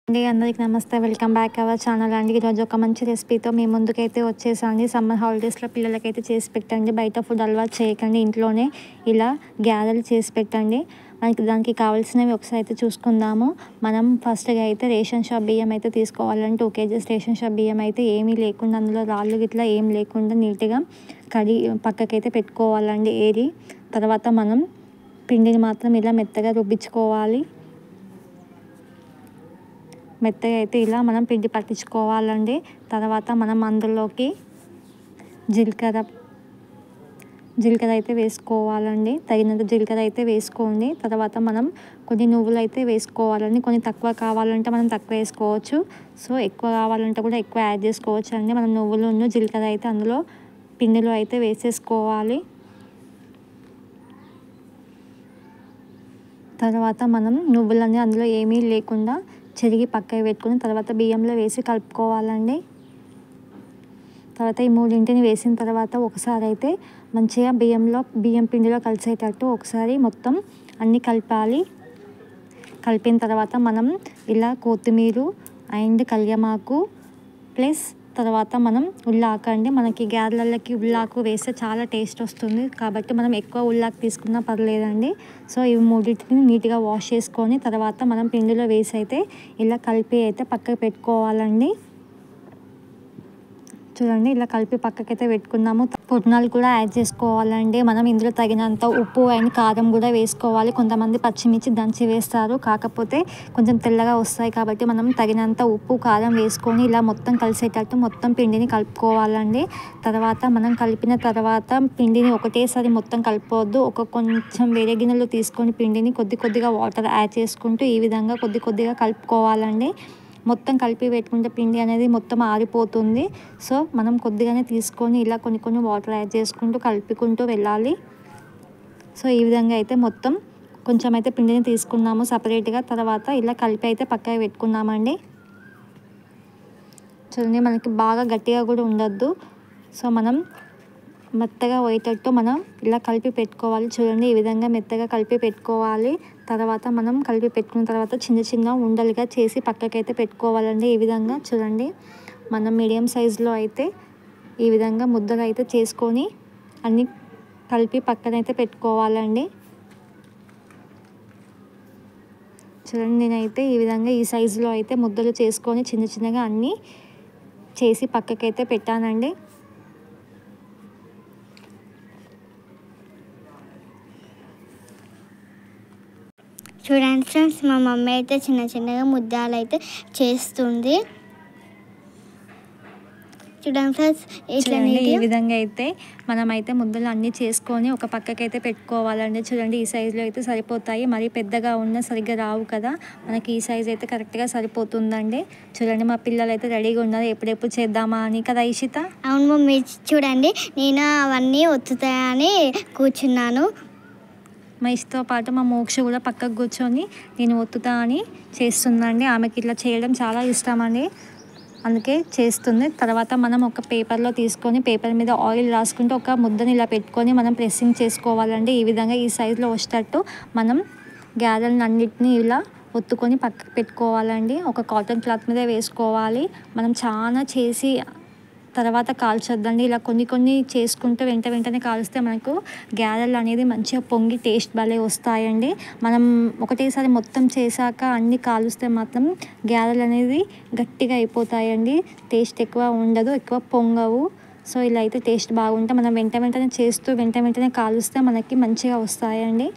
అండి అందరికి నమస్తే. వెల్కమ్ బ్యాక్ అవర్ ఛానల్ అండి. ఈరోజు ఒక మంచి రెసిపీతో మీ ముందుకైతే వచ్చేసాండి. సమ్మర్ హాలిడేస్లో పిల్లలకైతే చేసి పెట్టండి. బయట ఫుడ్ అలవాటు చేయకండి. ఇంట్లోనే ఇలా గ్యారెలు చేసి పెట్టండి. మనకి దానికి కావాల్సినవి ఒకసారి అయితే చూసుకుందాము. మనం ఫస్ట్గా అయితే రేషన్ షాప్ బియ్యం అయితే తీసుకోవాలంటే 2 kgs రేషన్ షాప్ బియ్యం అయితే ఏమీ లేకుండా, అందులో రాళ్ళు గిట్లా ఏం లేకుండా నీట్గా కడిగి పక్కకైతే పెట్టుకోవాలండి ఏరి. తర్వాత మనం పిండిని మాత్రం ఇలా మెత్తగా రుబ్బించుకోవాలి. మెత్తగా అయితే ఇలా మనం పిండి పట్టించుకోవాలండి. తర్వాత మనం అందులోకి జీలకర్ర అయితే వేసుకోవాలండి. తగినంత జీలకర్ర అయితే వేసుకోండి. తర్వాత మనం కొన్ని నువ్వులు అయితే వేసుకోవాలండి. కొన్ని తక్కువ కావాలంటే మనం తక్కువ వేసుకోవచ్చు. సో ఎక్కువ కావాలంటే కూడా ఎక్కువ యాడ్ చేసుకోవచ్చు అండి. మనం నువ్వులు జీలకర్ర అయితే అందులో పిండిలో అయితే వేసేసుకోవాలి. తర్వాత మనం నువ్వులన్నీ అందులో ఏమీ లేకుండా చెరిగి పక్కకి పెట్టుకుని తర్వాత బియ్యంలో వేసి కలుపుకోవాలండి. తర్వాత ఈ మూడింటిని వేసిన తర్వాత ఒకసారి అయితే మంచిగా బియ్యం పిండిలో కలిసేటట్టు ఒకసారి మొత్తం అన్నీ కలపాలి. కలిపిన తర్వాత మనం ఇలా కొత్తిమీర అండ్ కళ్యామాకు ప్లస్ తర్వాత మనం ఉల్లాకు అండి. మనకి గ్యారెలకి ఉల్లాకు వేస్తే చాలా టేస్ట్ వస్తుంది కాబట్టి మనం ఎక్కువ ఉల్లాకు తీసుకున్నా పర్లేదండి. సో ఇవి మూడింటిని నీట్గా వాష్ చేసుకొని తర్వాత మనం పిండిలో వేసి అయితే ఇలా కలిపి అయితే పక్కకు పెట్టుకోవాలండి. చూడండి ఇలా కలిపి పక్కకైతే పెట్టుకున్నాము. పుట్నాలు కూడా యాడ్ చేసుకోవాలండి. మనం ఇందులో తగినంత ఉప్పు అండ్ కారం కూడా వేసుకోవాలి. కొంతమంది పచ్చిమిర్చి దంచి వేస్తారు, కాకపోతే కొంచెం తెల్లగా వస్తాయి కాబట్టి మనం తగినంత ఉప్పు కారం వేసుకొని ఇలా మొత్తం కలిసేటట్టు మొత్తం పిండిని కలుపుకోవాలండి. తర్వాత మనం కలిపిన తర్వాత పిండిని ఒకటేసారి మొత్తం కలుపుకోవద్దు. కొంచెం వేరే గిన్నెలో తీసుకొని పిండిని కొద్దిగా వాటర్ యాడ్ చేసుకుంటూ ఈ విధంగా కొద్దిగా కలుపుకోవాలండి. మొత్తం కలిపి పెట్టుకుంటే పిండి అనేది మొత్తం ఆరిపోతుంది. సో మనం కొద్దిగానే తీసుకొని ఇలా కొన్ని వాటర్ యాడ్ చేసుకుంటూ కలుపుకుంటూ వెళ్ళాలి. సో ఈ విధంగా అయితే మొత్తం కొంచెం అయితే పిండిని తీసుకున్నాము సపరేట్గా. తర్వాత ఇలా కలిపి అయితే పక్కకి పెట్టుకున్నామండి. చూడండి మనకి బాగా గట్టిగా కూడా ఉండొద్దు. సో మనం మెత్తగా పోయేటట్టు మనం ఇలా కలిపి పెట్టుకోవాలి. చూడండి ఈ విధంగా మెత్తగా కలిపి పెట్టుకోవాలి. తర్వాత మనం కలిపి పెట్టుకున్న తర్వాత చిన్న ఉండలుగా చేసి పక్కకైతే పెట్టుకోవాలండి. ఈ విధంగా చూడండి మనం మీడియం సైజులో అయితే ఈ విధంగా ముద్దలు అయితే చేసుకొని అన్నీ కలిపి పక్కనైతే పెట్టుకోవాలండి. చూడండి నేనైతే ఈ విధంగా ఈ సైజులో అయితే ముద్దలు చేసుకొని చిన్నగా అన్నీ చేసి పక్కకైతే పెట్టానండి. చూడండి ఫ్రెండ్స్, మా మమ్మీ అయితే చిన్నగా ముద్దలు అయితే చేస్తుంది. చూడండి ఫ్రెండ్స్ ఈ విధంగా అయితే మనమైతే ముద్దలు అన్నీ చేసుకొని ఒక పక్కకైతే పెట్టుకోవాలండి. చూడండి ఈ సైజులో అయితే సరిపోతాయి. మరి పెద్దగా ఉన్న సరిగ్గా రావు కదా, మనకి ఈ సైజు అయితే కరెక్ట్గా సరిపోతుందండి. చూడండి మా పిల్లలు అయితే రెడీగా ఉన్నారు ఎప్పుడెప్పుడు చేద్దామా అని కదా ఇషిత. అవును మమ్మీ, చూడండి నేను అవన్నీ ఒత్తుతాయని కూర్చున్నాను. మా ఇష్టతో పాటు మా మోక్ష కూడా పక్కకు కూర్చొని నేను ఒత్తుతా అని చేస్తుందండి. ఆమెకి ఇట్లా చేయడం చాలా ఇష్టం అండి, అందుకే చేస్తుంది. తర్వాత మనం ఒక పేపర్లో తీసుకొని పేపర్ మీద ఆయిల్ రాసుకుంటూ ఒక ముద్దని ఇలా పెట్టుకొని మనం ప్రెస్సింగ్ చేసుకోవాలండి. ఈ విధంగా ఈ సైజులో వచ్చేటట్టు మనం గ్యారెలను అన్నిటినీ ఇలా ఒత్తుకొని పక్కకు పెట్టుకోవాలండి. ఒక కాటన్ క్లాత్ మీద వేసుకోవాలి. మనం చాలా చేసి తర్వాత కాల్చొద్దండి. ఇలా కొన్ని చేసుకుంటూ వెంటనే కాల్స్తే మనకు గ్యారెలు అనేది మంచిగా పొంగి టేస్ట్ భలే వస్తాయండి. మనం ఒకటేసారి మొత్తం చేశాక అన్నీ కాలుస్తే మాత్రం గ్యారెలు అనేది గట్టిగా అయిపోతాయండి. టేస్ట్ ఎక్కువ ఉండదు, ఎక్కువ పొంగవు. సో ఇలా అయితే టేస్ట్ బాగుంటే మనం వెంటనే చేస్తూ వెంటనే కాలుస్తే మనకి మంచిగా వస్తాయండి.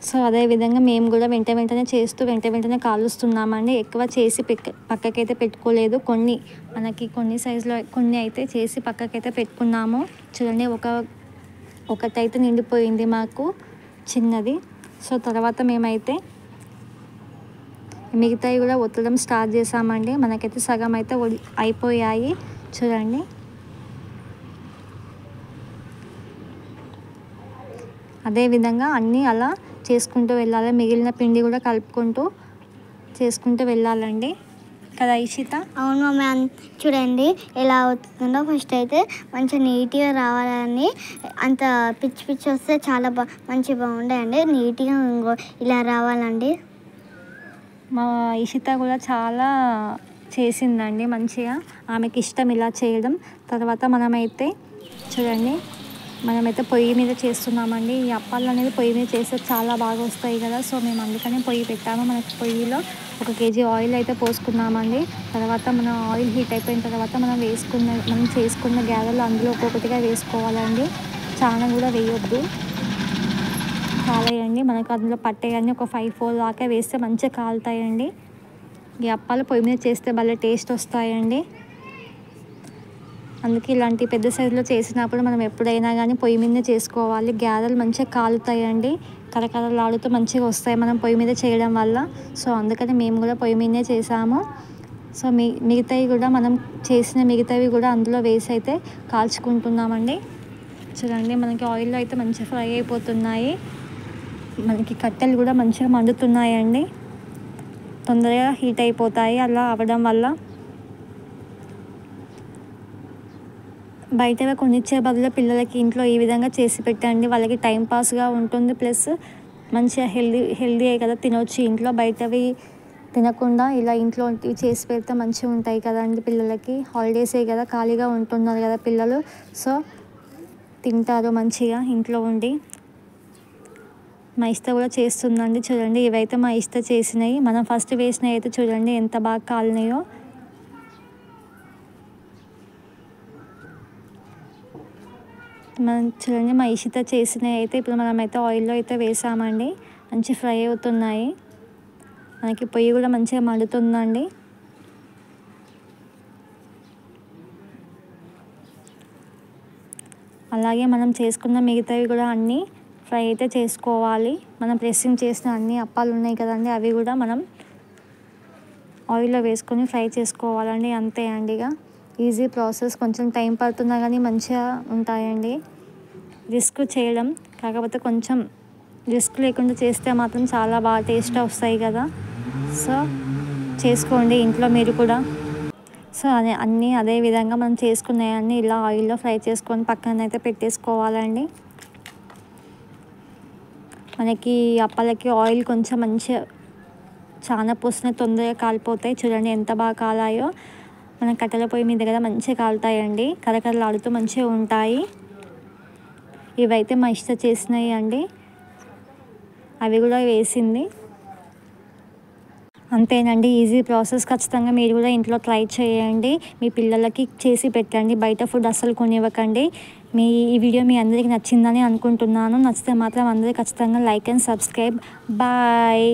సో అదేవిధంగా మేము కూడా వెంటనే చేస్తూ వెంటనే కాలుస్తున్నామండి. ఎక్కువ చేసి పక్కకైతే పెట్టుకోలేదు. కొన్ని సైజులో కొన్ని అయితే చేసి పక్కకైతే పెట్టుకున్నాము. చూడండి ఒకటైతే నిండిపోయింది మాకు చిన్నది. సో తర్వాత మేమైతే మిగతాయి కూడా ఒత్తడం స్టార్ట్ చేసామండి. మనకైతే సగం అయితే అయిపోయాయి. చూడండి అదేవిధంగా అన్నీ అలా చేసుకుంటూ వెళ్ళాలి. మిగిలిన పిండి కూడా కలుపుకుంటూ చేసుకుంటూ వెళ్ళాలండి కదా ఇషిత. అవును మమ్మీ, చూడండి ఎలా అవుతుందో. ఫస్ట్ అయితే మంచిగా నీట్గా రావాలని, అంత పిచ్చి వస్తే చాలా మంచిగా బాగుండే అండి. నీట్గా ఇలా రావాలండి. మా ఇషిత కూడా చాలా చేసిందండి మంచిగా, ఆమెకి ఇష్టం ఇలా చేయడం. తర్వాత మనమైతే చూడండి, మనమైతే పొయ్యి మీద చేస్తున్నామండి. ఈ అప్పాలు అనేది పొయ్యి మీద చేస్తే చాలా బాగా వస్తాయి కదా, సో మేము అందుకనే పొయ్యి పెట్టాము. మనకి పొయ్యిలో 1 kg ఆయిల్ అయితే పోసుకున్నామండి. తర్వాత మన ఆయిల్ హీట్ అయిపోయిన తర్వాత మనం చేసుకున్న గ్యారెలు అందులో ఒక్కొక్కటిగా వేసుకోవాలండి. చాలా కూడా వేయొద్దు, చాలా వేయండి. మనకు అందులో పట్టేయన్నీ ఒక 5-4 దాకా వేస్తే మంచిగా కాలుతాయండి. ఈ అప్పాలు పొయ్యి మీద చేస్తే భలే టేస్ట్ వస్తాయండి. అందుకే ఇలాంటి పెద్ద సైజులో చేసినప్పుడు మనం ఎప్పుడైనా కానీ పొయ్యి మీదనే చేసుకోవాలి. గ్యారెలు మంచిగా కాలుతాయండి, కరకరలాడుతూ మంచిగా వస్తాయి మనం పొయ్యి మీద చేయడం వల్ల. సో అందుకని మేము కూడా పొయ్యి మీదనే చేసాము. సో మిగతావి కూడా మనం చేసిన మిగతావి కూడా అందులో వేసి అయితే కాల్చుకుంటున్నామండి. చూడండి, మనకి ఆయిల్లో అయితే మంచిగా ఫ్రై అయిపోతున్నాయి. మనకి కట్టెలు కూడా మంచిగా మండుతున్నాయండి, తొందరగా హీట్ అయిపోతాయి అలా అవ్వడం వల్ల. బయటగా కొనిచ్చే బదులు పిల్లలకి ఇంట్లో ఈ విధంగా చేసి పెట్టండి, వాళ్ళకి టైంపాస్గా ఉంటుంది. ప్లస్ మంచిగా హెల్దీ కదా, తినొచ్చు ఇంట్లో. బయటవి తినకుండా ఇలా ఇంట్లో చేసి పెడితే మంచిగా ఉంటాయి కదండి. పిల్లలకి హాలిడేసే కదా, ఖాళీగా ఉంటున్నారు కదా పిల్లలు, సో తింటారు మంచిగా ఇంట్లో ఉండి. మా ఇష్ట కూడా చేస్తుందండి. చూడండి, ఇవైతే మా ఇష్ట చేసినాయి. మనం ఫస్ట్ వేసినవి అయితే చూడండి ఎంత బాగా కాలినాయో. మనం చూడండి, మా ఇషిత చేసినవి అయితే ఇప్పుడు మనమైతే ఆయిల్లో అయితే వేసామండి. మంచి ఫ్రై అవుతున్నాయి, మనకి పొయ్యి కూడా మంచిగా మండుతుందండి. అలాగే మనం చేసుకున్న మిగతావి కూడా అన్నీ ఫ్రై అయితే చేసుకోవాలి. మనం ప్రెస్సింగ్ చేసిన అన్ని అప్పాలు ఉన్నాయి కదండి, అవి కూడా మనం ఆయిల్లో వేసుకొని ఫ్రై చేసుకోవాలండి. అంతే అండి, ఇక ఈజీ ప్రాసెస్. కొంచెం టైం పడుతున్నా కానీ మంచిగా ఉంటాయండి. రిస్క్ చేయడం, కాకపోతే కొంచెం రిస్క్ లేకుండా చేస్తే మాత్రం చాలా బాగా టేస్ట్ వస్తాయి కదా, సో చేసుకోండి ఇంట్లో మీరు కూడా. సో అదే విధంగా మనం చేసుకునేవన్నీ ఇలా ఆయిల్లో ఫ్రై చేసుకొని పక్కన అయితే పెట్టేసుకోవాలండి. మనకి అప్పాలకి ఆయిల్ కొంచెం మంచిగా చాలా పోసిన తొందరగా కాలిపోతాయి. చూడండి ఎంత బాగా కాలాయో. మన కట్టెల పొయ్యి మీద కదా మంచిగా కాలుతాయండి, కరకరలాడుతూ మంచిగా ఉంటాయి. ఇవైతే మా ఇష్ట చేసినాయి అండి, అవి కూడా వేసింది. అంతేనండి, ఈజీ ప్రాసెస్. ఖచ్చితంగా మీరు కూడా ఇంట్లో ట్రై చేయండి, మీ పిల్లలకి చేసి పెట్టండి. బయట ఫుడ్ అస్సలు కొనివ్వకండి. ఈ వీడియో మీ అందరికీ నచ్చిందని అనుకుంటున్నాను. నచ్చితే మాత్రం అందరూ ఖచ్చితంగా లైక్ అండ్ సబ్స్క్రైబ్. బాయ్.